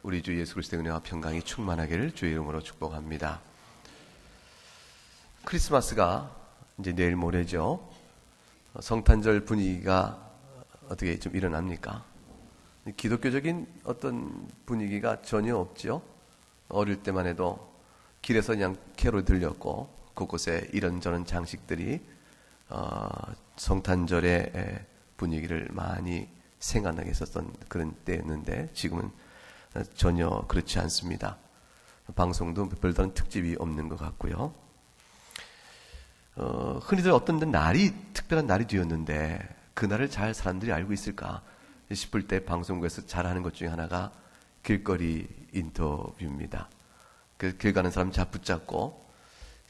우리 주 예수 그리스도의 은혜와 평강이 충만하기를 주의 이름으로 축복합니다. 크리스마스가 이제 내일 모레죠. 성탄절 분위기가 어떻게 좀 일어납니까? 기독교적인 어떤 분위기가 전혀 없죠. 어릴 때만 해도 길에서 그냥 캐롤 들렸고 곳곳에 이런저런 장식들이 성탄절의 분위기를 많이 생각나게 했었던 그런 때였는데 지금은 전혀 그렇지 않습니다. 방송도 별다른 특집이 없는 것 같고요. 흔히들 어떤 날이 특별한 날이 되었는데 그날을 잘 사람들이 알고 있을까 싶을 때 방송국에서 잘하는 것 중에 하나가 길거리 인터뷰입니다. 그 길 가는 사람 잘 붙잡고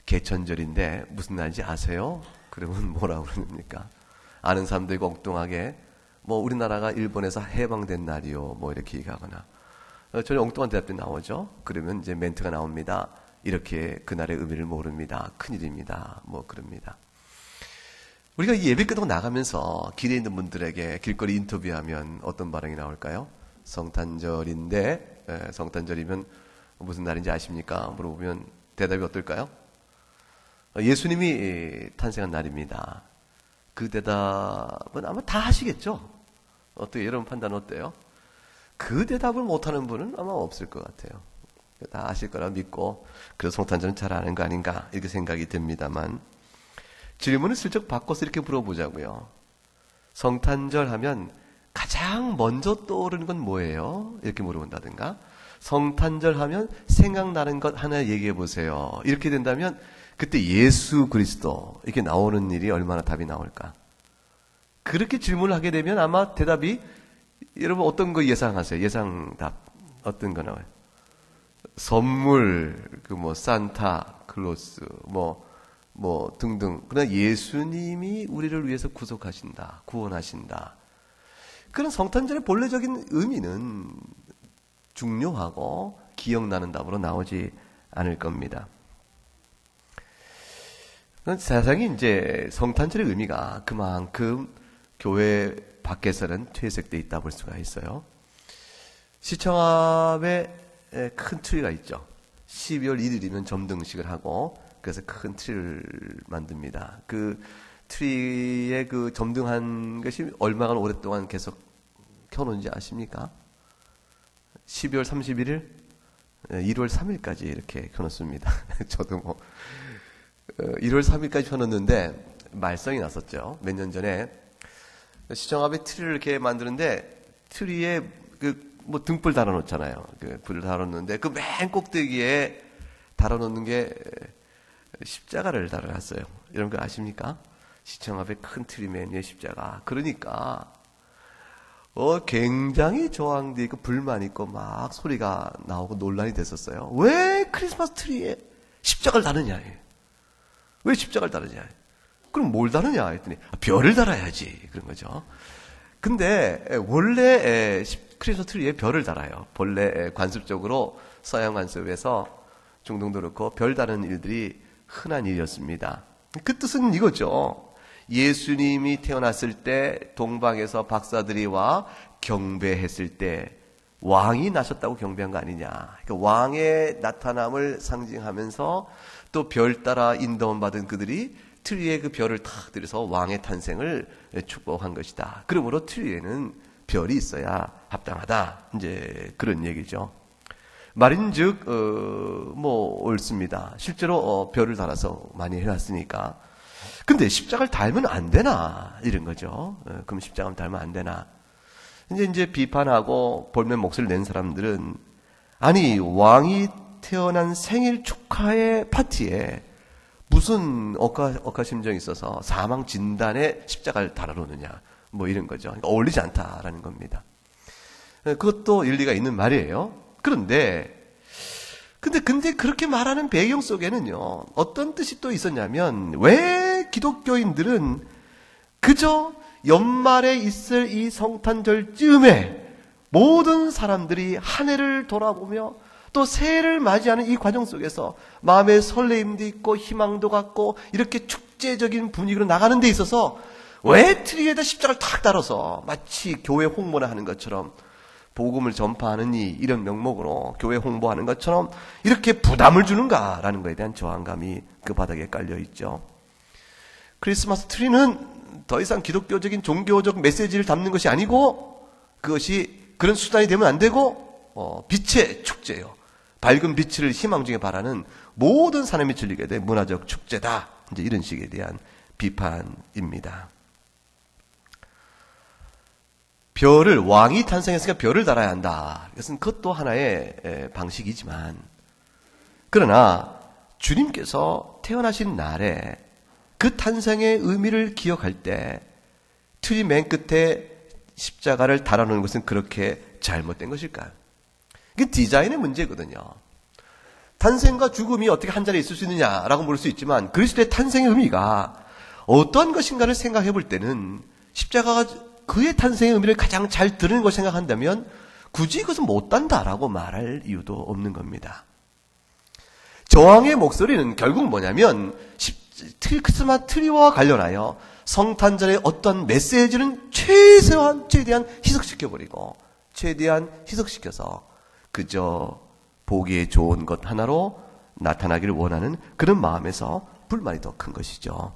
개천절인데 무슨 날인지 아세요? 그러면 뭐라고 그러십니까? 아는 사람들이 엉뚱하게 우리나라가 일본에서 해방된 날이요 이렇게 얘기하거나 전혀 엉뚱한 대답이 나오죠. 그러면 이제 멘트가 나옵니다. 이렇게 그날의 의미를 모릅니다. 큰일입니다. 그럽니다. 우리가 예배 끝나고 나가면서 길에 있는 분들에게 길거리 인터뷰하면 어떤 반응이 나올까요? 성탄절인데 성탄절이면 무슨 날인지 아십니까? 물어보면 대답이 어떨까요? 예수님이 탄생한 날입니다. 그 대답은 아마 다 하시겠죠? 어떻게 여러분 판단 어때요? 그 대답을 못하는 분은 아마 없을 것 같아요. 다 아실 거라 믿고 그래서 성탄절은 잘 아는 거 아닌가 이렇게 생각이 듭니다만 질문을 슬쩍 바꿔서 이렇게 물어보자고요. 성탄절 하면 가장 먼저 떠오르는 건 뭐예요? 이렇게 물어본다든가 성탄절 하면 생각나는 것 하나 얘기해 보세요. 이렇게 된다면 그때 예수 그리스도 이렇게 나오는 일이 얼마나 답이 나올까? 그렇게 질문을 하게 되면 아마 대답이 여러분 어떤 거 예상하세요? 예상답 어떤 거 나와요? 선물, 산타 클로스, 등등. 그러나 예수님이 우리를 위해서 구속하신다, 구원하신다. 그런 성탄절의 본래적인 의미는 중요하고 기억나는 답으로 나오지 않을 겁니다. 세상에 이제 성탄절의 의미가 그만큼 교회 밖에서는 퇴색되어 있다 볼 수가 있어요. 시청 앞에 큰 트리가 있죠. 12월 1일이면 점등식을 하고 그래서 큰 트리를 만듭니다. 그 트리에 그 점등한 것이 얼마나 오랫동안 계속 켜놓은지 아십니까? 12월 31일, 1월 3일까지 이렇게 켜놓습니다. 저도 1월 3일까지 켜놓는데 말썽이 났었죠. 몇 년 전에 시청 앞에 트리를 이렇게 만드는데 트리에 등불 달아놓잖아요. 불을 달아놓는데 그 맨 꼭대기에 달아놓는 게 십자가를 달아놨어요. 이런 거 아십니까? 시청 앞에 큰 트리 맨 위에 십자가. 그러니까 굉장히 저항되어 있고 불만 있고 막 소리가 나오고 논란이 됐었어요. 왜 크리스마스 트리에 십자가를 다느냐? 왜 십자가를 다느냐? 그럼 뭘 다느냐? 했더니 별을 달아야지. 그런 거죠. 근데 원래 크리스마스 트리에 별을 달아요. 본래 관습적으로 서양 관습에서 중동도 그렇고 별 다는 일들이 흔한 일이었습니다. 그 뜻은 이거죠. 예수님이 태어났을 때 동방에서 박사들이 와 경배했을 때 왕이 나셨다고 경배한 거 아니냐. 그러니까 왕의 나타남을 상징하면서 또 별 따라 인도함 받은 그들이 트리에 그 별을 탁 들여서 왕의 탄생을 축복한 것이다. 그러므로 트리에는 별이 있어야 합당하다. 이제 그런 얘기죠. 말인즉 옳습니다. 실제로 별을 달아서 많이 해놨으니까. 근데 십자가를 달면 안 되나 이런 거죠. 그럼 십자가를 달면 안 되나? 이제 비판하고 볼멘 목소리를 낸 사람들은 아니 왕이 태어난 생일 축하의 파티에 무슨 억하심정이 있어서 사망 진단에 십자가를 달아놓느냐 이런 거죠. 그러니까 어울리지 않다라는 겁니다. 그것도 일리가 있는 말이에요. 근데 그렇게 말하는 배경 속에는요 어떤 뜻이 또 있었냐면 왜 기독교인들은 그저 연말에 있을 이 성탄절쯤에 모든 사람들이 한 해를 돌아보며 또 새해를 맞이하는 이 과정 속에서 마음의 설레임도 있고 희망도 갖고 이렇게 축제적인 분위기로 나가는 데 있어서 왜 트리에다 십자가를 탁 달아서 마치 교회 홍보나 하는 것처럼 복음을 전파하는 이 이런 명목으로 교회 홍보하는 것처럼 이렇게 부담을 주는가라는 것에 대한 저항감이 그 바닥에 깔려 있죠. 크리스마스 트리는 더 이상 기독교적인 종교적 메시지를 담는 것이 아니고 그것이 그런 수단이 되면 안 되고 빛의 축제요. 밝은 빛을 희망 중에 바라는 모든 사람이 즐기게 된 문화적 축제다. 이제 이런 식에 대한 비판입니다. 별을 왕이 탄생했으니까 별을 달아야 한다. 이것은 그것도 하나의 방식이지만 그러나 주님께서 태어나신 날에 그 탄생의 의미를 기억할 때 트리 맨 끝에 십자가를 달아놓는 것은 그렇게 잘못된 것일까요? 이게 디자인의 문제거든요. 탄생과 죽음이 어떻게 한 자리에 있을 수 있느냐라고 물을 수 있지만 그리스도의 탄생의 의미가 어떤 것인가를 생각해 볼 때는 십자가가 그의 탄생의 의미를 가장 잘 드러낸 것을 생각한다면 굳이 그것은 못단다라고 말할 이유도 없는 겁니다. 저항의 목소리는 결국 뭐냐면 크리스마스 트리와 관련하여 성탄절의 어떤 메시지는 최대한 희석시켜버리고 최대한 희석시켜서 그저 보기에 좋은 것 하나로 나타나기를 원하는 그런 마음에서 불만이 더 큰 것이죠.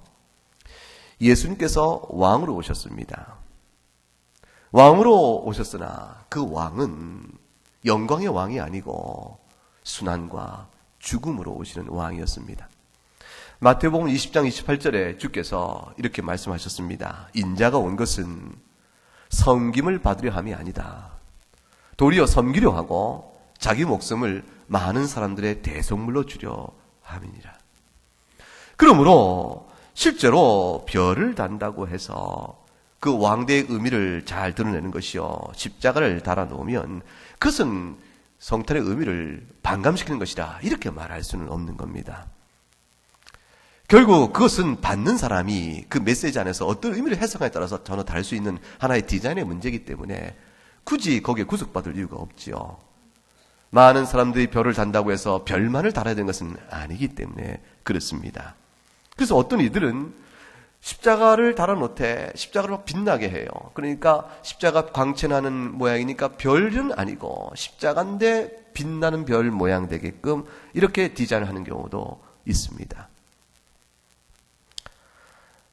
예수님께서 왕으로 오셨습니다. 왕으로 오셨으나 그 왕은 영광의 왕이 아니고 순환과 죽음으로 오시는 왕이었습니다. 마태복음 20장 28절에 주께서 이렇게 말씀하셨습니다. 인자가 온 것은 섬김을 받으려 함이 아니다. 도리어 섬기려 하고 자기 목숨을 많은 사람들의 대속물로 주려 함이니라. 그러므로 실제로 별을 단다고 해서 그 왕대의 의미를 잘 드러내는 것이요. 십자가를 달아놓으면 그것은 성탄의 의미를 반감시키는 것이다. 이렇게 말할 수는 없는 겁니다. 결국 그것은 받는 사람이 그 메시지 안에서 어떤 의미를 해석하냐에 따라서 전혀 다를 수 있는 하나의 디자인의 문제이기 때문에 굳이 거기에 구속받을 이유가 없지요. 많은 사람들이 별을 단다고 해서 별만을 달아야 되는 것은 아니기 때문에 그렇습니다. 그래서 어떤 이들은 십자가를 달아놓되 십자가를 막 빛나게 해요. 그러니까 십자가 광채나는 모양이니까 별은 아니고 십자가인데 빛나는 별 모양 되게끔 이렇게 디자인을 하는 경우도 있습니다.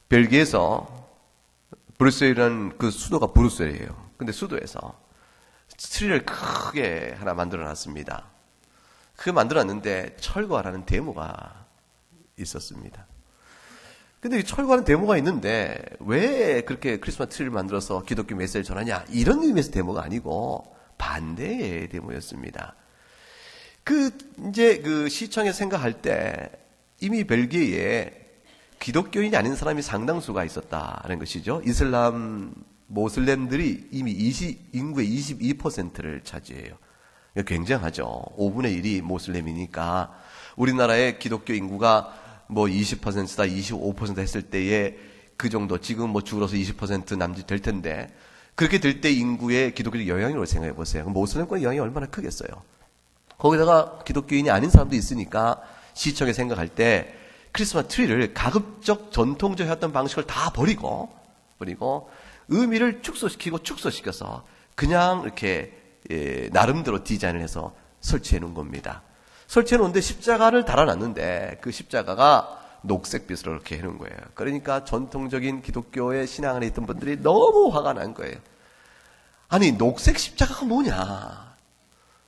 벨기에에서 브뤼셀이라는 그 수도가 브뤼셀이에요. 근데 수도에서 트리를 크게 하나 만들어 놨습니다. 크게 만들어 놨는데 철거하라는 데모가 있었습니다. 근데 철거하는 데모가 있는데 왜 그렇게 크리스마스 트리를 만들어서 기독교 메시지를 전하냐? 이런 의미에서 데모가 아니고 반대의 데모였습니다. 이제 그 시청에서 생각할 때 이미 벨기에에 기독교인이 아닌 사람이 상당수가 있었다는 것이죠. 모슬렘들이 이미 인구의 22%를 차지해요. 굉장하죠. 5분의 1이 모슬렘이니까 우리나라의 기독교 인구가 뭐 20%다 25% 했을 때에 그 정도 지금 뭐 줄어서 20% 남짓 될 텐데 그렇게 될 때 인구의 기독교적 영향력을 생각해 보세요. 그럼 모슬렘권의 영향이 얼마나 크겠어요. 거기다가 기독교인이 아닌 사람도 있으니까 시청에 생각할 때 크리스마스 트리를 가급적 전통적 했던 방식을 다 버리고 의미를 축소시켜서 그냥 이렇게 나름대로 디자인을 해서 설치해 놓은 겁니다. 설치해 놓은데 십자가를 달아놨는데 그 십자가가 녹색빛으로 이렇게 해놓은 거예요. 그러니까 전통적인 기독교의 신앙 안에 있던 분들이 너무 화가 난 거예요. 아니 녹색 십자가가 뭐냐?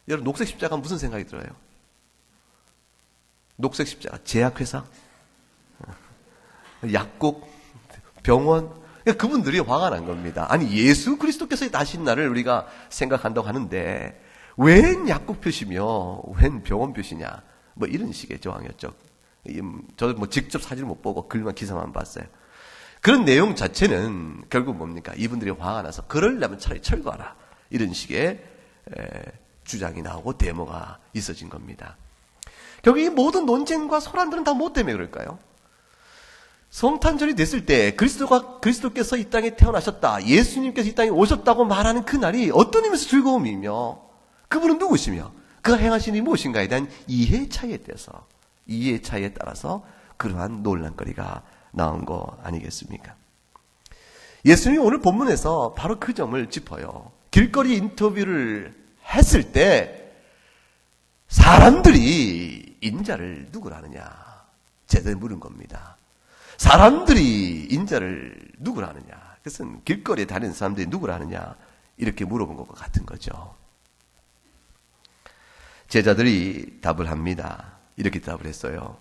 여러분 녹색 십자가 무슨 생각이 들어요? 녹색 십자가 제약회사? 약국? 병원? 그분들이 화가 난 겁니다. 아니 예수 그리스도께서 나신 날을 우리가 생각한다고 하는데 웬 약국 표시며 웬 병원 표시냐 뭐 이런 식의 저항이었죠. 저도 뭐 직접 사진을 못 보고 글만 기사만 봤어요. 그런 내용 자체는 결국 뭡니까? 이분들이 화가 나서 그러려면 차라리 철거하라 이런 식의 주장이 나오고 데모가 있어진 겁니다. 결국 이 모든 논쟁과 소란들은 다 뭐 때문에 그럴까요? 성탄절이 됐을 때 그리스도께서 이 땅에 태어나셨다, 예수님께서 이 땅에 오셨다고 말하는 그날이 어떤 의미에서 즐거움이며 그분은 누구시며 그가 행하신 일이 무엇인가에 대한 이해 차이에 따라서 그러한 논란거리가 나온 거 아니겠습니까? 예수님이 오늘 본문에서 바로 그 점을 짚어요. 길거리 인터뷰를 했을 때 사람들이 인자를 누구라 하느냐 제대로 물은 겁니다. 사람들이 인자를 누구라 하느냐, 그것은 길거리에 다니는 사람들이 누구라 하느냐 이렇게 물어본 것과 같은 거죠. 제자들이 답을 합니다. 이렇게 답을 했어요.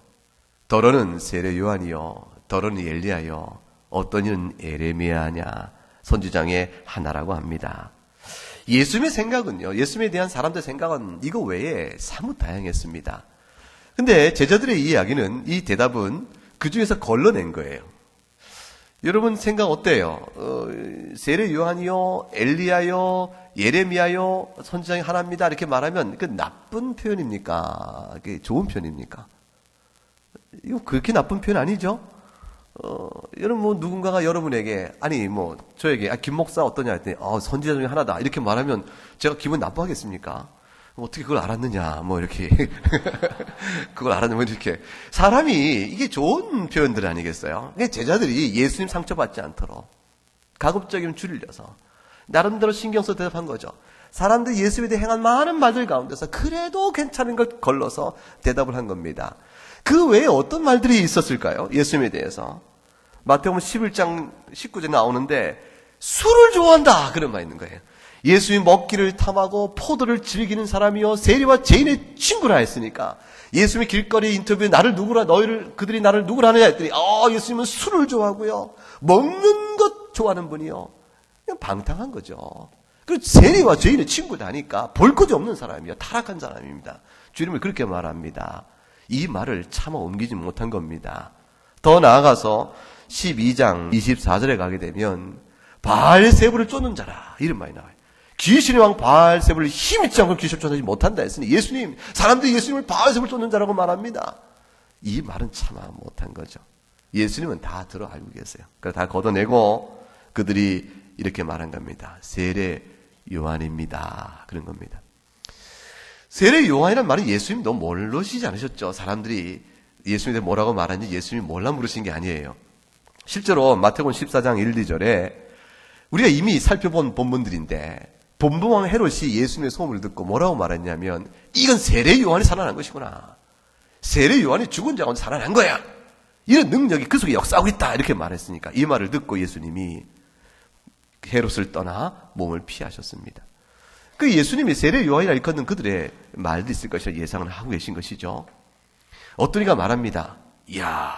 더러는 세례 요한이요, 더러는 엘리야요, 어떤 이는 에레미야냐, 선지자의 하나라고 합니다. 예수님의 생각은요, 예수님에 대한 사람들의 생각은 이거 외에 사뭇 다양했습니다. 근데 제자들의 이야기는, 이 대답은 그 중에서 걸러낸 거예요. 여러분 생각 어때요? 세례 요한이요, 엘리야요, 예레미야요, 선지자의 하나입니다 이렇게 말하면 그 나쁜 표현입니까? 그게 좋은 표현입니까? 이거 그렇게 나쁜 표현 아니죠? 여러분 뭐 누군가가 여러분에게, 아니 뭐 저에게 김 목사 어떠냐 했더니 선지자 중에 하나다 이렇게 말하면 제가 기분 나빠하겠습니까? 어떻게 그걸 알았느냐 뭐 이렇게 그걸 알았느냐 뭐 이렇게. 사람이 이게 좋은 표현들 아니겠어요? 제자들이 예수님 상처받지 않도록 가급적이면 줄여서 나름대로 신경 써서 대답한 거죠. 사람들이 예수에 대해 행한 많은 말들 가운데서 그래도 괜찮은 걸 걸러서 대답을 한 겁니다. 그 외에 어떤 말들이 있었을까요? 예수님에 대해서. 마태복음 11장 19절에 나오는데 술을 좋아한다 그런 말이 있는 거예요. 예수님 먹기를 탐하고 포도를 즐기는 사람이요 세리와 죄인의 친구라 했으니까, 예수님이 길거리 인터뷰에 나를 누구라, 그들이 나를 누구라 하느냐 했더니 예수님은 술을 좋아하고요 먹는 것 좋아하는 분이요. 그냥 방탕한 거죠. 그리고 세리와 죄인의 친구다 하니까 볼 것이 없는 사람이요, 타락한 사람입니다. 주님을 그렇게 말합니다. 이 말을 차마 옮기지 못한 겁니다. 더 나아가서 12장 24절에 가게 되면 바알세불을 쫓는 자라 이런 말이 나와요. 귀신의 왕 바알세불을 힘있지 않고 귀신을 쫓아내지 못한다 했으니 예수님, 사람들이 예수님을 바알세불 쫓는 자라고 말합니다. 이 말은 차마 못한 거죠. 예수님은 다 들어 알고 계세요. 그래서 다 걷어내고 그들이 이렇게 말한 겁니다. 세례 요한입니다. 그런 겁니다. 세례 요한이라는 말은 예수님 너무 모르시지 않으셨죠? 사람들이 예수님에 대해 뭐라고 말하는지 예수님이 몰라 물으신 게 아니에요. 실제로 마태복음 14장 1, 2절에 우리가 이미 살펴본 본문들인데, 본부왕 헤롯이 예수님의 소문을 듣고 뭐라고 말했냐면, 이건 세례 요한이 살아난 것이구나. 세례 요한이 죽은 자 가운데 살아난 거야. 이런 능력이 그 속에 역사하고 있다. 이렇게 말했으니까 이 말을 듣고 예수님이 헤롯을 떠나 몸을 피하셨습니다. 그 예수님이 세례 요한이라 일컫는 그들의 말도 있을 것이라 예상을 하고 계신 것이죠. 어떤 이가 말합니다. 이야,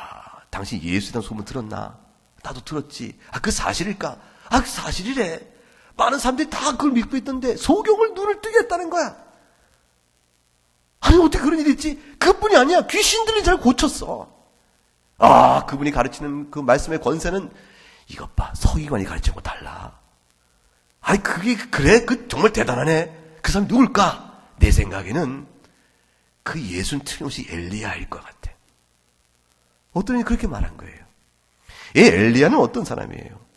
당신 예수에 대한 소문 들었나? 나도 들었지. 그 사실일까? 그 사실이래. 많은 사람들이 다 그걸 믿고 있던데 소경을 눈을 뜨게 했다는 거야. 아니 어떻게 그런 일이 있지? 그뿐이 아니야. 귀신들이 잘 고쳤어. 그분이 가르치는 그 말씀의 권세는 이것 봐, 서기관이 가르치는 거 달라. 그게 그래? 그 정말 대단하네. 그 사람이 누굴까? 내 생각에는 그 예수는 틀림없이 엘리야일 것 같아. 어떤 분이 그렇게 말한 거예요. 이 엘리야는 어떤 사람이에요?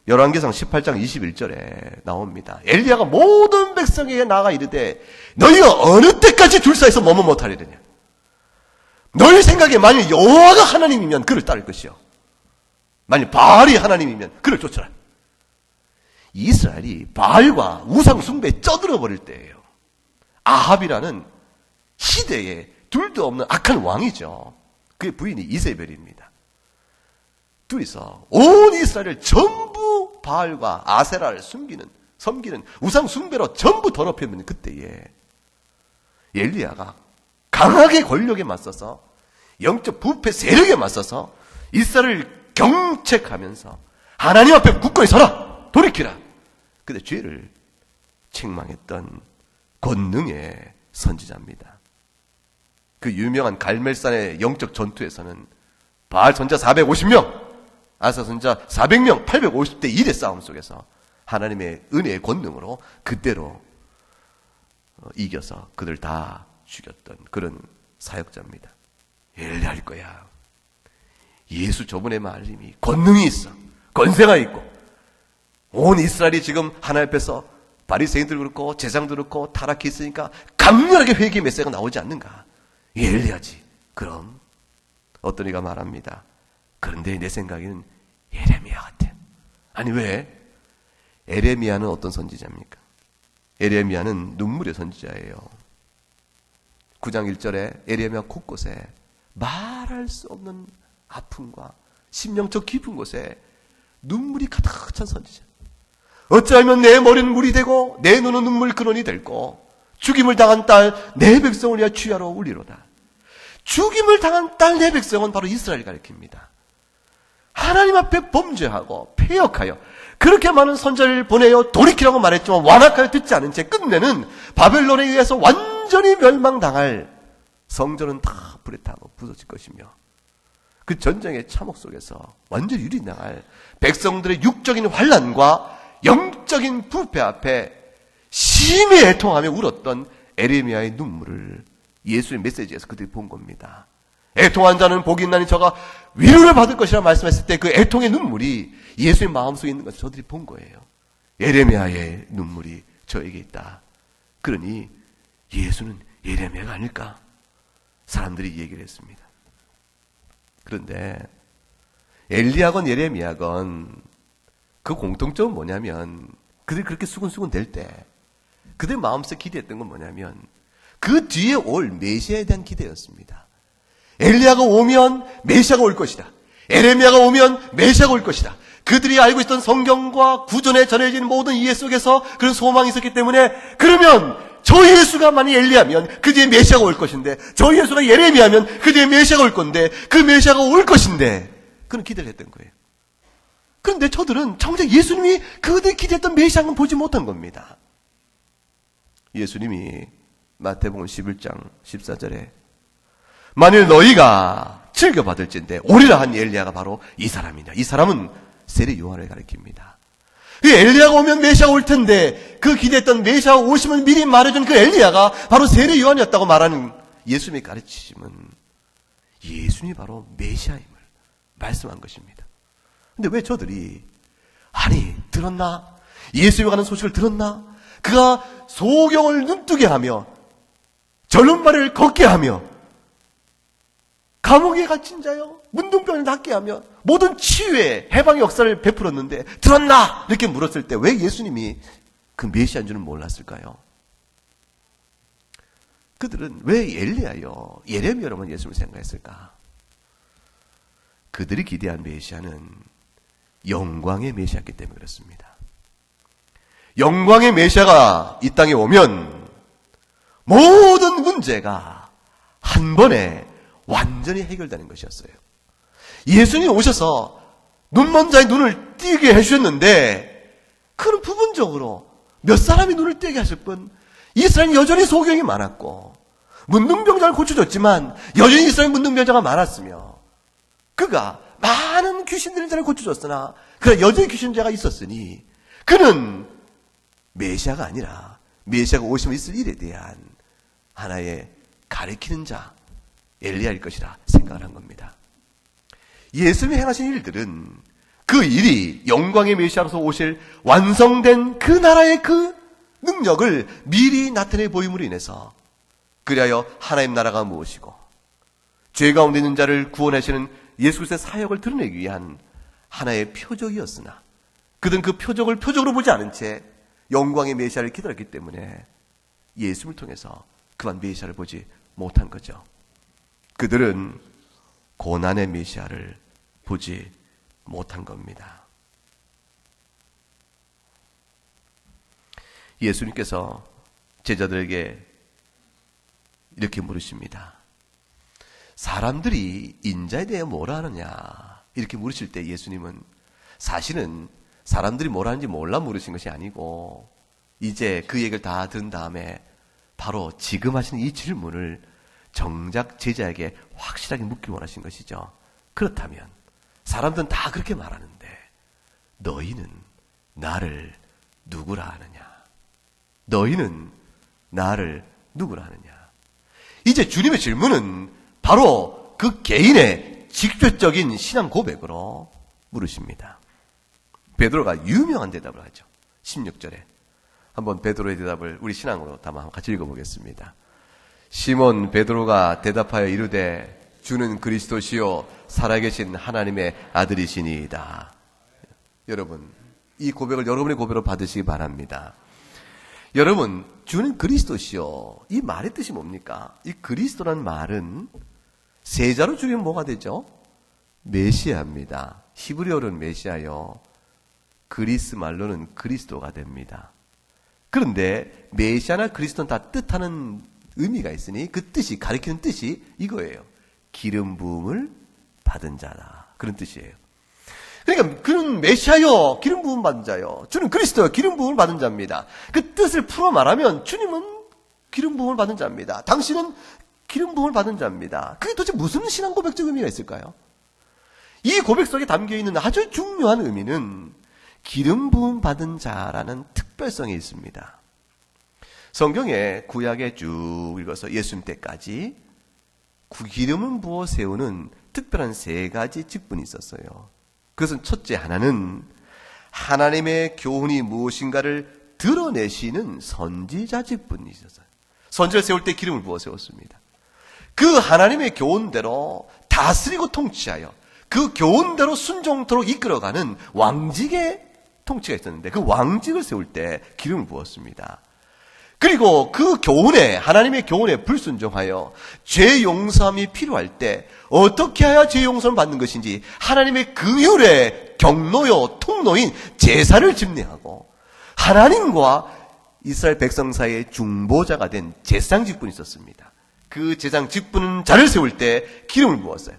열왕기상 18장 21절에 나옵니다. 엘리야가 모든 백성에게 나아가 이르되 너희가 어느 때까지 둘 사이에서 머뭇 못하리느냐. 너희 생각에 만일 여호와가 하나님이면 그를 따를 것이요, 만일 바알이 하나님이면 그를 쫓아라. 이스라엘이 바알과 우상 숭배에 쩌들어 버릴 때예요. 아합이라는 시대에 둘도 없는 악한 왕이죠. 그의 부인이 이세벨입니다. 둘이서 온 이스라엘을 전부 바알과 아세라를 섬기는 우상 숭배로 전부 더럽혔는 그때에 엘리야가 강하게 권력에 맞서서 영적 부패 세력에 맞서서 이스라엘을 경책하면서 하나님 앞에 굳건히 서라, 돌이키라. 근데 죄를 책망했던 권능의 선지자입니다. 그 유명한 갈멜산의 영적 전투에서는 바알 선자 450명, 아사 선자 400명, 850대 1의 싸움 속에서 하나님의 은혜의 권능으로 그대로 이겨서 그들 다 죽였던 그런 사역자입니다. 엘리야일 거야. 예수 저분의 말씀이 권능이 있어, 권세가 있고, 온 이스라엘이 지금 하나님 앞에서 바리새인들 그렇고 제장들 그렇고 타락해 있으니까 강렬하게 회개의 메시지가 나오지 않는가. 엘리야지. 그럼 어떤 이가 말합니다. 그런데 내 생각에는 예레미야 같아. 아니 왜? 에레미야는 어떤 선지자입니까? 에레미야는 눈물의 선지자예요. 9장 1절에 에레미야 곳곳에 말할 수 없는 아픔과 심령적 깊은 곳에 눈물이 가득 찬 선지자. 어찌하면 내 머리는 물이 되고 내 눈은 눈물 근원이 될고 죽임을 당한 딸 내 백성을 위하여 주야로 울리로다. 죽임을 당한 딸 내 백성은 바로 이스라엘을 가리킵니다. 하나님 앞에 범죄하고 패역하여 그렇게 많은 선자를 보내어 돌이키라고 말했지만 완악하여 듣지 않은 채 끝내는 바벨론에 의해서 완전히 멸망당할 성전은 다 불에 타고 부서질 것이며 그 전쟁의 참혹 속에서 완전히 유린당할 백성들의 육적인 환난과 영적인 부패 앞에 심히 애통하며 울었던 에레미야의 눈물을 예수의 메시지에서 그들이 본 겁니다. 애통한 자는 복이 있나니 저가 위로를 받을 것이라 말씀했을 때 그 애통의 눈물이 예수의 마음속에 있는 것을 저들이 본 거예요. 에레미야의 눈물이 저에게 있다. 그러니 예수는 에레미야가 아닐까? 사람들이 얘기를 했습니다. 그런데 엘리야건 예레미야건 그 공통점은 뭐냐면 그들이 그렇게 수군수군 될 때 그들 마음속에 기대했던 건 뭐냐면 그 뒤에 올 메시아에 대한 기대였습니다. 엘리야가 오면 메시아가 올 것이다. 에레미야가 오면 메시아가 올 것이다. 그들이 알고 있던 성경과 구전에 전해진 모든 이해 속에서 그런 소망이 있었기 때문에 그러면 저 예수가 만약 엘리야면 그 뒤에 메시아가 올 것인데 저 예수가 예레미야면 그 뒤에 메시아가 올 건데 그 메시아가 올 것인데 그런 기대를 했던 거예요. 그런데 저들은 정작 예수님이 그들이 기대했던 메시아는 보지 못한 겁니다. 예수님이 마태복음 11장 14절에 만일 너희가 즐겨받을진대 오리라 한 엘리야가 바로 이 사람이냐. 이 사람은 세례 요한을 가리킵니다. 그 엘리야가 오면 메시아가 올 텐데 그 기대했던 메시아가 오시면 미리 말해준 그 엘리야가 바로 세례 요한이었다고 말하는 예수님의 가르치심은 예수님이 바로 메시아임을 말씀한 것입니다. 근데 왜 저들이 아니 들었나? 예수님이 가는 소식을 들었나? 그가 소경을 눈뜨게 하며 절름발을 걷게 하며 감옥에 갇힌 자요 문둥병을 낫게 하며 모든 치유의 해방의 역사를 베풀었는데 들었나? 이렇게 물었을 때 왜 예수님이 그 메시아인 줄은 몰랐을까요? 그들은 왜 엘리야요 예레미야로만 예수님을 생각했을까? 그들이 기대한 메시아는 영광의 메시아였기 때문에 그렇습니다. 영광의 메시아가 이 땅에 오면 모든 문제가 한 번에 완전히 해결되는 것이었어요. 예수님이 오셔서 눈먼 자의 눈을 띄게 해주셨는데 그런 부분적으로 몇 사람이 눈을 띄게 하실 뿐 이스라엘은 여전히 소경이 많았고 문둥병자를 고쳐줬지만 여전히 이스라엘 문둥병자가 많았으며 그가 많은 귀신 들린 자를 고쳐줬으나 그러나 여전히 귀신자가 있었으니 그는 메시아가 아니라 메시아가 오시면 있을 일에 대한 하나의 가리키는 자 엘리야일 것이라 생각을 한 겁니다. 예수님이 행하신 일들은 그 일이 영광의 메시아로서 오실 완성된 그 나라의 그 능력을 미리 나타내 보임으로 인해서 그리하여 하나님 나라가 무엇이고 죄 가운데 있는 자를 구원하시는 예수 그리스도의 사역을 드러내기 위한 하나의 표적이었으나 그들은 그 표적을 표적으로 보지 않은 채 영광의 메시아를 기다렸기 때문에 예수님을 통해서 그만 메시아를 보지 못한 거죠. 그들은 고난의 메시아를 보지 못한 겁니다. 예수님께서 제자들에게 이렇게 물으십니다. 사람들이 인자에 대해 뭐라 하느냐 이렇게 물으실 때 예수님은 사실은 사람들이 뭐라 하는지 몰라 물으신 것이 아니고 이제 그 얘기를 다 들은 다음에 바로 지금 하시는 이 질문을 정작 제자에게 확실하게 묻기 원하신 것이죠. 그렇다면 사람들은 다 그렇게 말하는데 너희는 나를 누구라 하느냐? 너희는 나를 누구라 하느냐? 이제 주님의 질문은 바로 그 개인의 직접적인 신앙 고백으로 물으십니다. 베드로가 유명한 대답을 하죠. 16절에 한번 베드로의 대답을 우리 신앙으로 담아 같이 읽어보겠습니다. 시몬 베드로가 대답하여 이르되 주는 그리스도시요 살아계신 하나님의 아들이시니이다. 여러분 이 고백을 여러분의 고백으로 받으시기 바랍니다. 여러분, 주는 그리스도시요. 이 말의 뜻이 뭡니까? 이 그리스도라는 말은 세자로 줄이면 뭐가 되죠? 메시아입니다. 히브리어로는 메시아요. 그리스 말로는 그리스도가 됩니다. 그런데 메시아나 그리스도는 다 뜻하는 의미가 있으니 그 뜻이, 가리키는 뜻이 이거예요. 기름 부음을 받은 자다. 그런 뜻이에요. 그러니까 그는 메시아요, 기름 부음 받은 자요. 주는 그리스도요, 기름 부음을 받은 자입니다. 그 뜻을 풀어 말하면 주님은 기름 부음을 받은 자입니다. 당신은 기름 부음을 받은 자입니다. 그게 도대체 무슨 신앙 고백적 의미가 있을까요? 이 고백 속에 담겨 있는 아주 중요한 의미는 기름 부음 받은 자라는 특별성이 있습니다. 성경에 구약에 쭉 읽어서 예수님 때까지 기름을 부어 세우는 특별한 세 가지 직분이 있었어요. 그것은 첫째 하나는 하나님의 교훈이 무엇인가를 드러내시는 선지자 직분이 있었어요. 선지자를 세울 때 기름을 부어 세웠습니다. 그 하나님의 교훈대로 다스리고 통치하여 그 교훈대로 순종토록 이끌어가는 왕직의 통치가 있었는데 그 왕직을 세울 때 기름을 부었습니다. 그리고 그 교훈에, 하나님의 교훈에 불순종하여 죄 용서함이 필요할 때 어떻게 해야 죄 용서를 받는 것인지 하나님의 긍휼의 경로요 통로인 제사를 집례하고 하나님과 이스라엘 백성 사이의 중보자가 된 제사장 직분이 있었습니다. 그 제사장 직분 자를 세울 때 기름을 부었어요.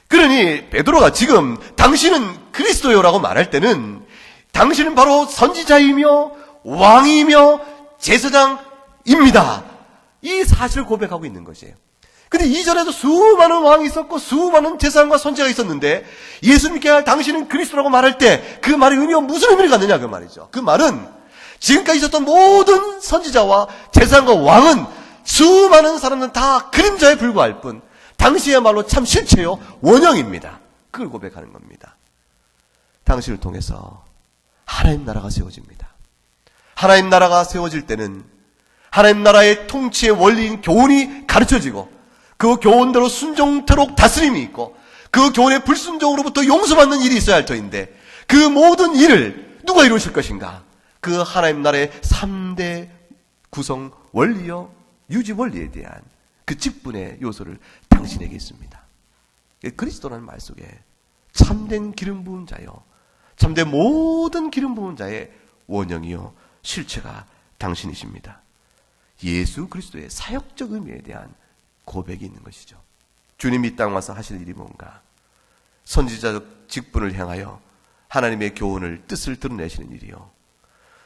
그러니 베드로가 지금 당신은 그리스도요라고 말할 때는 당신은 바로 선지자이며 왕이며 제사장입니다. 이 사실을 고백하고 있는 것이에요. 근데 이전에도 수많은 왕이 있었고 수많은 제사장과 선지자가 있었는데 예수님께 당신은 그리스도라고 말할 때 그 말의 의미가 무슨 의미를 갖느냐 그 말이죠. 그 말은 지금까지 있었던 모든 선지자와 제사장과 왕은 수많은 사람들은 다 그림자에 불과할 뿐 당시야말로 참 실체요 원형입니다. 그걸 고백하는 겁니다. 당신을 통해서 하나님 나라가 세워집니다. 하나님 나라가 세워질 때는 하나님 나라의 통치의 원리인 교훈이 가르쳐지고 그 교훈대로 순종토록 다스림이 있고 그 교훈의 불순종으로부터 용서받는 일이 있어야 할 터인데 그 모든 일을 누가 이루실 것인가? 그 하나님 나라의 3대 구성 원리요 유지 원리에 대한 그 직분의 요소를 당신에게 있습니다. 그리스도라는 말 속에 참된 기름 부은 자요 참된 모든 기름 부은 자의 원형이요 실체가 당신이십니다. 예수 그리스도의 사역적 의미에 대한 고백이 있는 것이죠. 주님이 이 땅 와서 하실 일이 뭔가? 선지자적 직분을 향하여 하나님의 교훈을 뜻을 드러내시는 일이요.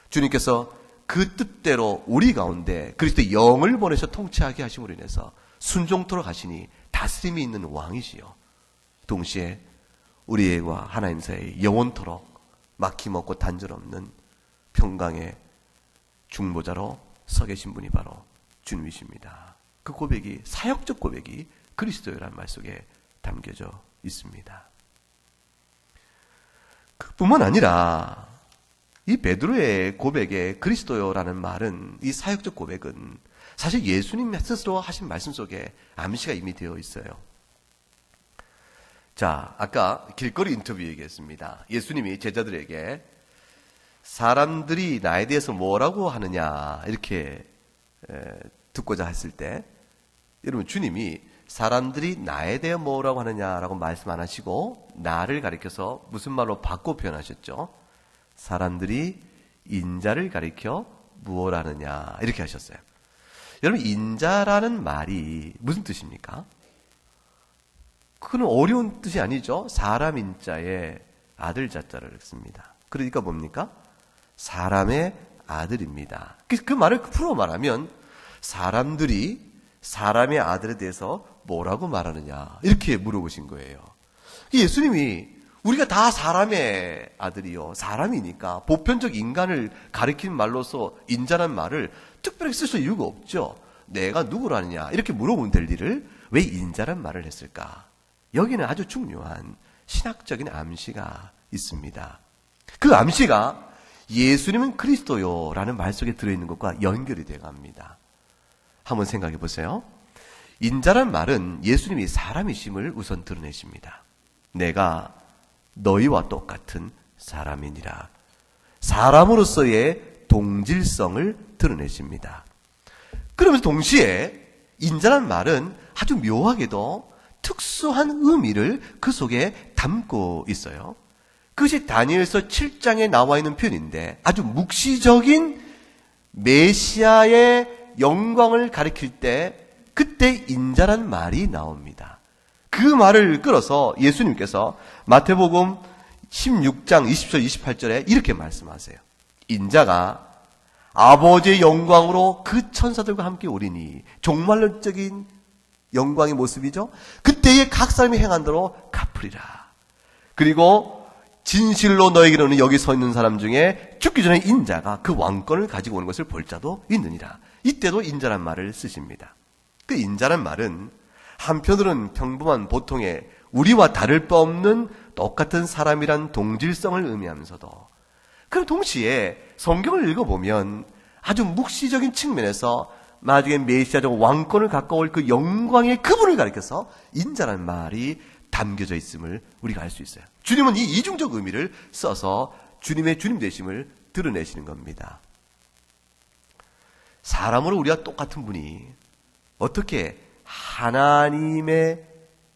주님께서 그 뜻대로 우리 가운데 그리스도의 영을 보내서 통치하게 하심으로 인해서 순종토록 하시니 다스림이 있는 왕이시요. 동시에 우리와 하나님 사이에 영원토록 막힘없고 단절없는 평강의 중보자로 서 계신 분이 바로 주님이십니다. 그 고백이 사역적 고백이 그리스도라는 말 속에 담겨져 있습니다. 그뿐만 아니라 이 베드로의 고백에 그리스도요라는 말은 이 사역적 고백은 사실 예수님 스스로 하신 말씀 속에 암시가 이미 되어 있어요. 자, 아까 길거리 인터뷰 얘기했습니다. 예수님이 제자들에게 사람들이 나에 대해서 뭐라고 하느냐 이렇게 듣고자 했을 때 여러분 주님이 사람들이 나에 대해 뭐라고 하느냐라고 말씀 안 하시고 나를 가리켜서 무슨 말로 바꿔 표현하셨죠? 사람들이 인자를 가리켜 무엇 하느냐 이렇게 하셨어요. 여러분 인자라는 말이 무슨 뜻입니까? 그건 어려운 뜻이 아니죠. 사람 인자에 아들 자자를 씁니다. 그러니까 뭡니까? 사람의 아들입니다. 그 말을 풀어 말하면 사람들이 사람의 아들에 대해서 뭐라고 말하느냐 이렇게 물어보신 거예요. 예수님이 우리가 다 사람의 아들이요 사람이니까 보편적 인간을 가리키는 말로서 인자란 말을 특별히 쓸 수 이유가 없죠. 내가 누구라느냐 이렇게 물어보면 될 일을 왜 인자란 말을 했을까? 여기는 아주 중요한 신학적인 암시가 있습니다. 그 암시가 예수님은 그리스도요라는 말 속에 들어있는 것과 연결이 되어 갑니다. 한번 생각해 보세요. 인자란 말은 예수님이 사람이심을 우선 드러내십니다. 내가 너희와 똑같은 사람이니라. 사람으로서의 동질성을 드러내십니다. 그러면서 동시에 인자란 말은 아주 묘하게도 특수한 의미를 그 속에 담고 있어요. 그것이 다니엘서 7장에 나와 있는 표현인데 아주 묵시적인 메시아의 영광을 가리킬 때 그때 인자란 말이 나옵니다. 그 말을 끌어서 예수님께서 마태복음 16장 20절 28절에 이렇게 말씀하세요. 인자가 아버지의 영광으로 그 천사들과 함께 오리니, 종말론적인 영광의 모습이죠. 그때에 각 사람이 행한 대로 갚으리라. 그리고 진실로 너에게로는 여기 서 있는 사람 중에 죽기 전에 인자가 그 왕권을 가지고 오는 것을 볼 자도 있느니라. 이때도 인자란 말을 쓰십니다. 그 인자란 말은 한편으로는 평범한 보통의 우리와 다를 바 없는 똑같은 사람이란 동질성을 의미하면서도, 그럼 동시에 성경을 읽어보면 아주 묵시적인 측면에서 나중에 메시아적 왕권을 갖고 올 그 영광의 그분을 가리켜서 인자란 말이 담겨져 있음을 우리가 알 수 있어요. 주님은 이 이중적 의미를 써서 주님의 주님 되심을 드러내시는 겁니다. 사람으로 우리와 똑같은 분이 어떻게 하나님의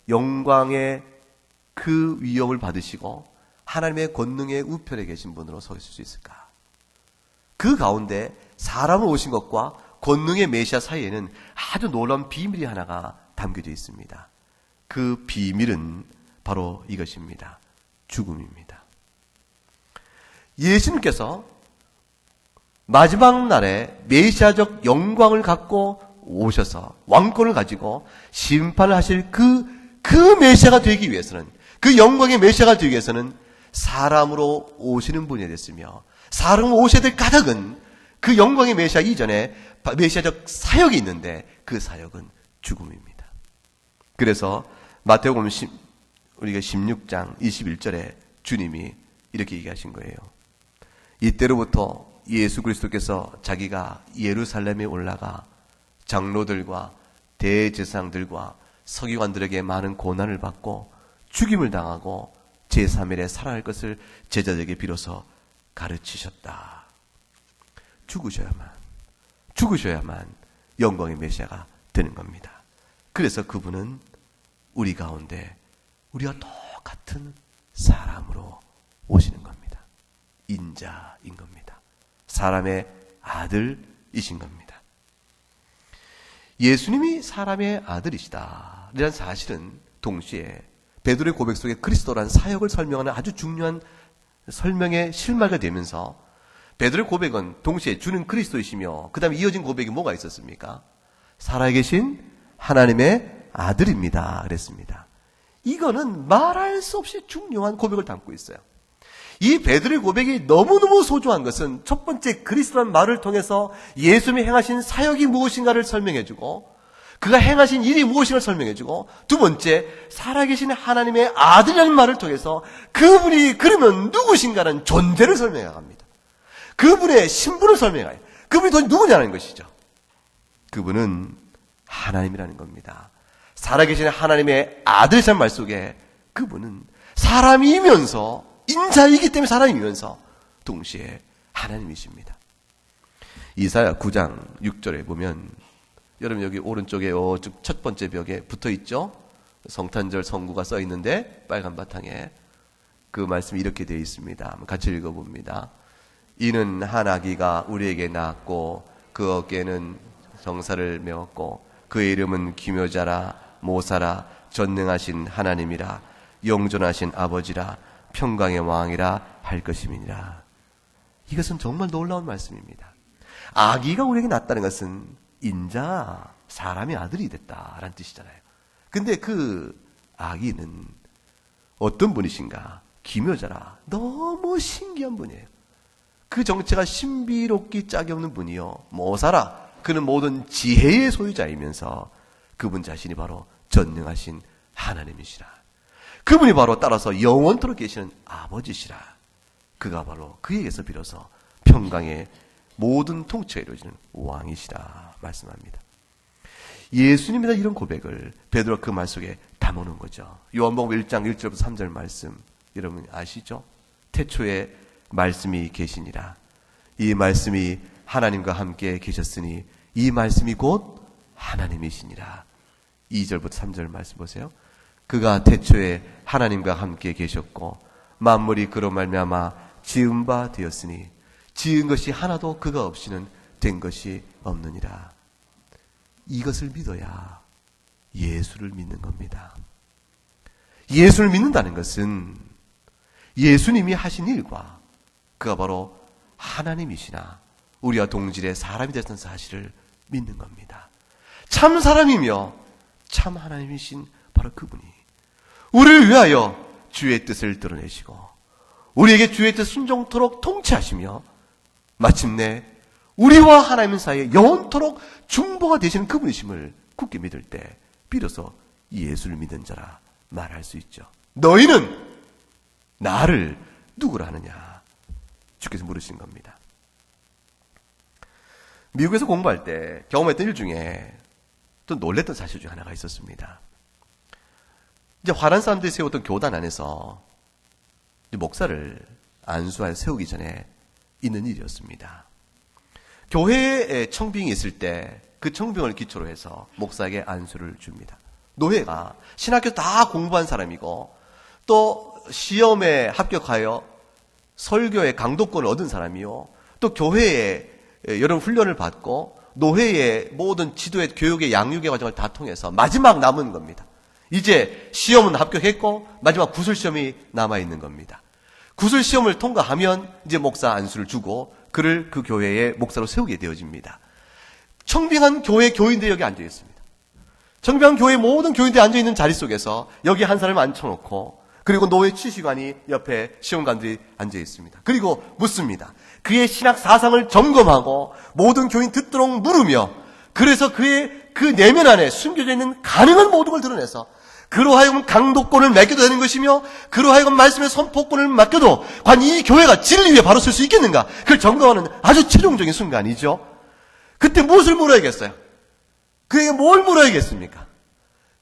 영광의 그 위엄을 받으시고 하나님의 권능의 우편에 계신 분으로 서 있을 수 있을까? 그 가운데 사람으로 오신 것과 권능의 메시아 사이에는 아주 놀라운 비밀이 하나가 담겨져 있습니다. 그 비밀은 바로 이것입니다. 죽음입니다. 예수님께서 마지막 날에 메시아적 영광을 갖고 오셔서 왕권을 가지고 심판을 하실 그 메시아가 되기 위해서는, 그 영광의 메시아가 되기 위해서는 사람으로 오시는 분이 됐으며, 사람으로 오셔야 될 까닭은 그 영광의 메시아 이전에 메시아적 사역이 있는데 그 사역은 죽음입니다. 그래서 마태복음 우리가 16장 21절에 주님이 이렇게 얘기하신 거예요. 이때로부터 예수 그리스도께서 자기가 예루살렘에 올라가 장로들과 대제사장들과 서기관들에게 많은 고난을 받고 죽임을 당하고 제3일에 살아날 것을 제자들에게 비로소 가르치셨다. 죽으셔야만 영광의 메시아가 되는 겁니다. 그래서 그분은 우리 가운데 우리와 똑같은 사람으로 오시는 겁니다. 인자인 겁니다. 사람의 아들이신 겁니다. 예수님이 사람의 아들이시다 이런 사실은 동시에 베드로의 고백 속에 그리스도라는 사역을 설명하는 아주 중요한 설명의 실마리가 되면서, 베드로의 고백은 동시에 주는 그리스도이시며 그 다음에 이어진 고백이 뭐가 있었습니까? 살아계신 하나님의 아들입니다 그랬습니다. 이거는 말할 수 없이 중요한 고백을 담고 있어요. 이 베드로의 고백이 너무너무 소중한 것은 첫 번째 그리스도라는 말을 통해서 예수님이 행하신 사역이 무엇인가를 설명해주고 그가 행하신 일이 무엇인가를 설명해주고, 두 번째 살아계신 하나님의 아들이라는 말을 통해서 그분이 그러면 누구신가는 존재를 설명해 갑니다. 그분의 신분을 설명해요. 그분이 도대체 누구냐는 것이죠. 그분은 하나님이라는 겁니다. 살아계신 하나님의 아들이라는 말 속에 그분은 사람이면서 인자이기 때문에 사람이면서 동시에 하나님이십니다. 이사야 9장 6절에 보면, 여러분 여기 오른쪽에 첫 번째 벽에 붙어 있죠? 성탄절 성구가 써 있는데 빨간 바탕에 그 말씀이 이렇게 되어 있습니다. 같이 읽어봅니다. 이는 한 아기가 우리에게 낳았고 그 어깨에는 정사를 메었고 그의 이름은 기묘자라 모사라 전능하신 하나님이라 영존하신 아버지라 평강의 왕이라 할 것임이니라. 이것은 정말 놀라운 말씀입니다. 아기가 우리에게 낳았다는 것은 인자, 사람의 아들이 됐다라는 뜻이잖아요. 근데 그 아기는 어떤 분이신가? 기묘자라. 너무 신기한 분이에요. 그 정체가 신비롭기 짝이 없는 분이요. 모사라. 그는 모든 지혜의 소유자이면서 그분 자신이 바로 전능하신 하나님이시라. 그분이 바로 따라서 영원토록 계시는 아버지시라. 그가 바로 그에게서 비로소 평강의 모든 통치가 이루어지는 왕이시라 말씀합니다. 예수님이다 이런 고백을 베드로가 그 말 속에 담아놓은 거죠. 요한복음 1장 1절부터 3절 말씀 여러분 아시죠? 태초에 말씀이 계시니라. 이 말씀이 하나님과 함께 계셨으니 이 말씀이 곧 하나님이시니라. 2절부터 3절 말씀 보세요. 그가 태초에 하나님과 함께 계셨고 만물이 그로 말미암아 지은 바 되었으니 지은 것이 하나도 그가 없이는 된 것이 없느니라. 이것을 믿어야 예수를 믿는 겁니다. 예수를 믿는다는 것은 예수님이 하신 일과 그가 바로 하나님이시나 우리와 동질의 사람이 되었던 사실을 믿는 겁니다. 참 사람이며 참 하나님이신 바로 그분이 우리를 위하여 주의 뜻을 드러내시고 우리에게 주의 뜻 순종토록 통치하시며 마침내 우리와 하나님 사이에 영원토록 중보가 되시는 그분이심을 굳게 믿을 때 비로소 예수를 믿는 자라 말할 수 있죠. 너희는 나를 누구라 하느냐? 주께서 물으신 겁니다. 미국에서 공부할 때 경험했던 일 중에 또 놀랬던 사실 중 하나가 있었습니다. 이제 화란 사람들이 세웠던 교단 안에서 목사를 안수하에 세우기 전에 있는 일이었습니다. 교회에 청빙이 있을 때 그 청빙을 기초로 해서 목사에게 안수를 줍니다. 노회가 신학교 다 공부한 사람이고 또 시험에 합격하여 설교의 강도권을 얻은 사람이요. 또 교회에 여러 훈련을 받고 노회의 모든 지도의 교육의 양육의 과정을 다 통해서 마지막 남은 겁니다. 이제 시험은 합격했고 마지막 구술시험이 남아있는 겁니다. 구술시험을 통과하면 이제 목사 안수를 주고 그를 그 교회의 목사로 세우게 되어집니다. 청빙한 교회 교인들이 여기 앉아 있습니다. 청빙한 교회 모든 교인들이 앉아 있는 자리 속에서 여기 한 사람을 앉혀놓고 그리고 노회 치시관이 옆에 시험관들이 앉아 있습니다. 그리고 묻습니다. 그의 신학 사상을 점검하고 모든 교인 듣도록 물으며 그래서 그의 그 내면 안에 숨겨져 있는 가능한 모든 걸 드러내서 그로 하여금 강도권을 맡겨도 되는 것이며 그로 하여금 말씀의 선포권을 맡겨도 과연 이 교회가 진리 위에 바로 설 수 있겠는가? 그걸 점검하는 아주 최종적인 순간이죠. 그때 무엇을 물어야겠어요? 그에게 뭘 물어야겠습니까?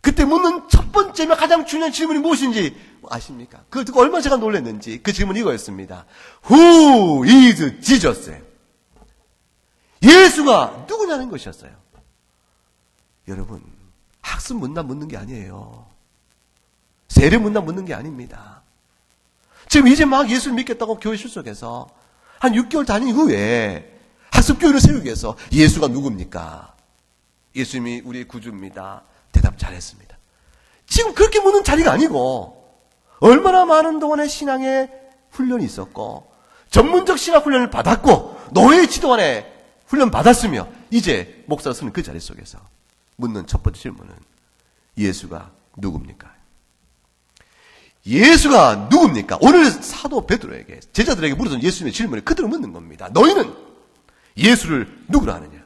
그때 묻는 첫 번째며 가장 중요한 질문이 무엇인지 아십니까? 그걸 듣고 얼마나 제가 놀랐는지 그 질문이 이거였습니다. Who is Jesus? 예수가 누구냐는 것이었어요. 여러분, 학습 문답 묻는 게 아니에요. 세례 문답 묻는 게 아닙니다. 지금 이제 막 예수를 믿겠다고 교회 출석해서 한 6개월 다닌 후에 학습교회를 세우기 위해서 예수가 누굽니까? 예수님이 우리의 구주입니다. 대답 잘했습니다. 지금 그렇게 묻는 자리가 아니고 얼마나 많은 동안의 신앙의 훈련이 있었고 전문적 신학 훈련을 받았고 노예 지도 안에 훈련 받았으며 이제 목사로 서는 그 자리 속에서 묻는 첫 번째 질문은 예수가 누굽니까? 예수가 누굽니까? 오늘 사도 베드로에게 제자들에게 물었던 예수님의 질문을 그대로 묻는 겁니다. 너희는 예수를 누구라 하느냐?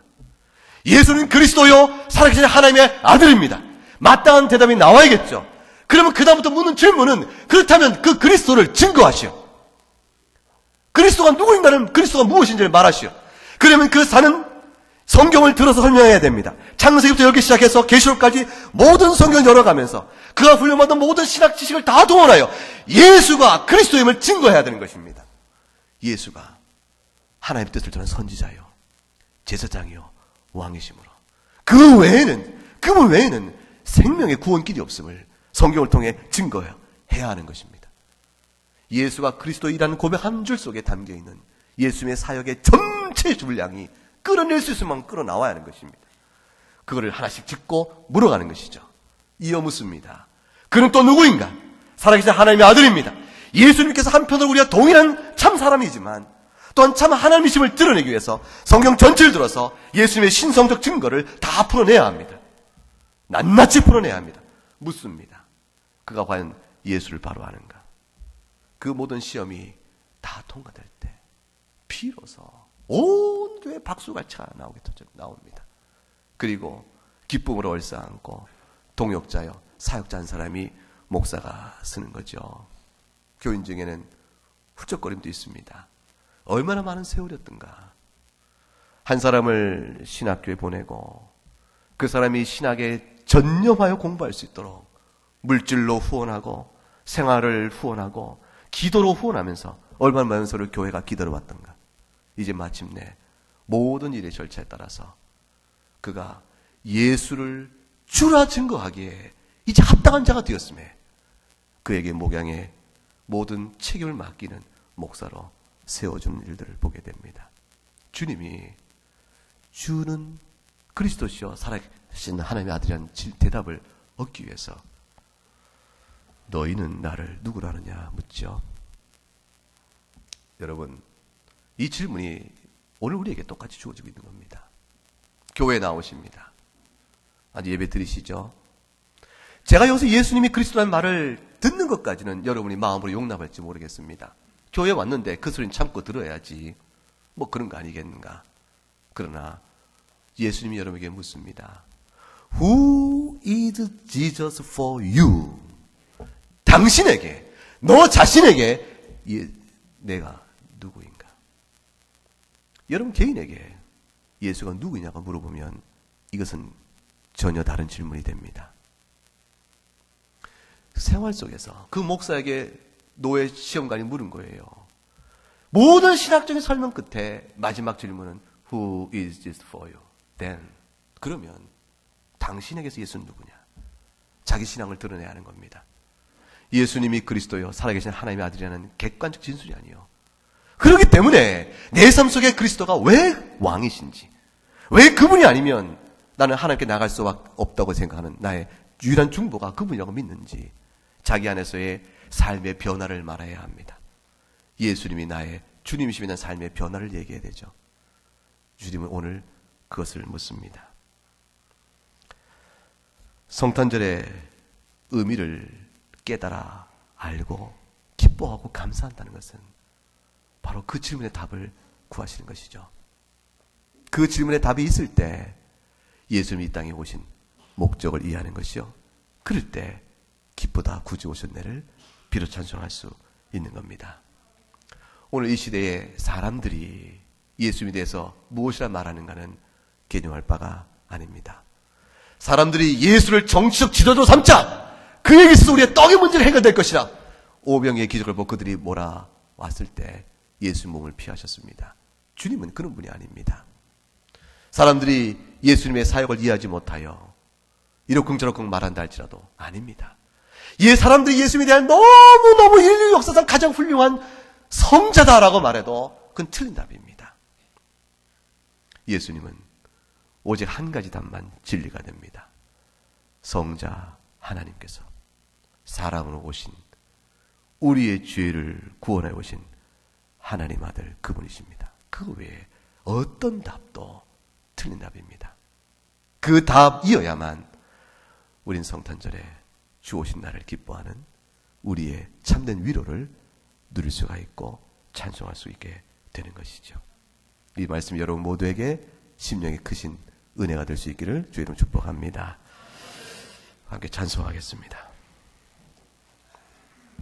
예수는 그리스도요 살아계신 하나님의 아들입니다. 마땅한 대답이 나와야겠죠. 그러면 그 다음부터 묻는 질문은 그렇다면 그 그리스도를 증거하시오. 그리스도가 누구인가는 그리스도가 무엇인지를 말하시오. 그러면 그 사는 성경을 들어서 설명해야 됩니다. 창세기부터 열기 시작해서 계시록까지 모든 성경을 열어가면서 그가 훈련받은 모든 신학 지식을 다 동원하여 예수가 그리스도임을 증거해야 되는 것입니다. 예수가 하나님의 뜻을 전한 선지자요 제사장이요 왕이심으로 그 외에는 그분 외에는 생명의 구원길이 없음을 성경을 통해 증거해야 하는 것입니다. 예수가 그리스도이라는 고백 한 줄 속에 담겨있는 예수님의 사역의 전체 분량이 끌어낼 수 있을 만큼 끌어나와야 하는 것입니다. 그거를 하나씩 짚고 물어가는 것이죠. 이어 묻습니다. 그는 또 누구인가? 살아계신 하나님의 아들입니다. 예수님께서 한편으로 우리가 동일한 참 사람이지만 또한 참 하나님이심을 드러내기 위해서 성경 전체를 들어서 예수님의 신성적 증거를 다 풀어내야 합니다. 낱낱이 풀어내야 합니다. 묻습니다. 그가 과연 예수를 바로 아는가? 그 모든 시험이 다 통과될 때 비로소 온 교회 박수갈채가 나옵니다. 그리고 기쁨으로 얼싸안고 동역자여 사역자 한 사람이 목사가 쓰는 거죠. 교인 중에는 훌쩍거림도 있습니다. 얼마나 많은 세월이었던가. 한 사람을 신학교에 보내고 그 사람이 신학에 전념하여 공부할 수 있도록 물질로 후원하고 생활을 후원하고 기도로 후원하면서 얼마나 많은 소를 교회가 기다려왔던가. 이제 마침내 모든 일의 절차에 따라서 그가 예수를 주라 증거하기에 이제 합당한 자가 되었음에 그에게 목양의 모든 책임을 맡기는 목사로 세워주는 일들을 보게 됩니다. 주님이 주는 그리스도시요 살아계신 하나님의 아들이라는 대답을 얻기 위해서 너희는 나를 누구로 하느냐 묻죠. 여러분, 이 질문이 오늘 우리에게 똑같이 주어지고 있는 겁니다. 교회에 나오십니다. 아주 예배 드리시죠. 제가 여기서 예수님이 그리스도라는 말을 듣는 것까지는 여러분이 마음으로 용납할지 모르겠습니다. 교회에 왔는데 그 소리는 참고 들어야지. 뭐 그런 거 아니겠는가. 그러나 예수님이 여러분에게 묻습니다. Who is Jesus for you? 당신에게, 너 자신에게 내가 누구인가? 여러분 개인에게 예수가 누구냐고 물어보면 이것은 전혀 다른 질문이 됩니다. 생활 속에서 그 목사에게 노예 시험관이 물은 거예요. 모든 신학적인 설명 끝에 마지막 질문은 Who is this for you? Then 그러면 당신에게서 예수는 누구냐? 자기 신앙을 드러내야 하는 겁니다. 예수님이 그리스도요 살아계신 하나님의 아들이라는 객관적 진술이 아니에요. 그렇기 때문에 내 삶 속에 그리스도가 왜 왕이신지, 왜 그분이 아니면 나는 하나님께 나갈 수 없다고 생각하는 나의 유일한 중보가 그분이라고 믿는지 자기 안에서의 삶의 변화를 말해야 합니다. 예수님이 나의 주님이시면 삶의 변화를 얘기해야 되죠. 주님은 오늘 그것을 묻습니다. 성탄절의 의미를 깨달아 알고 기뻐하고 감사한다는 것은 바로 그 질문의 답을 구하시는 것이죠. 그 질문의 답이 있을 때 예수님이 이 땅에 오신 목적을 이해하는 것이요. 그럴 때 기쁘다 구주 오셨네를 비로 찬송할 수 있는 겁니다. 오늘 이 시대에 사람들이 예수님에 대해서 무엇이라 말하는가는 개념할 바가 아닙니다. 사람들이 예수를 정치적 지도자로 삼자! 그에게 있어서 우리의 떡의 문제가 해결될 것이라! 오병이의 기적을 보고 그들이 몰아왔을 때 예수 몸을 피하셨습니다. 주님은 그런 분이 아닙니다. 사람들이 예수님의 사역을 이해하지 못하여 이러쿵저러쿵 말한다 할지라도 아닙니다. 사람들이 예수님에 대한 너무너무 인류 역사상 가장 훌륭한 성자다라고 말해도 그건 틀린 답입니다. 예수님은 오직 한 가지 답만 진리가 됩니다. 성자 하나님께서 사람으로 오신 우리의 죄를 구원해 오신 하나님 아들 그분이십니다. 그 외에 어떤 답도 틀린 답입니다. 그 답이어야만 우린 성탄절에 주 오신 날을 기뻐하는 우리의 참된 위로를 누릴 수가 있고 찬송할 수 있게 되는 것이죠. 이 말씀 여러분 모두에게 심령이 크신 은혜가 될 수 있기를 주의 이름으로 축복합니다. 함께 찬송하겠습니다.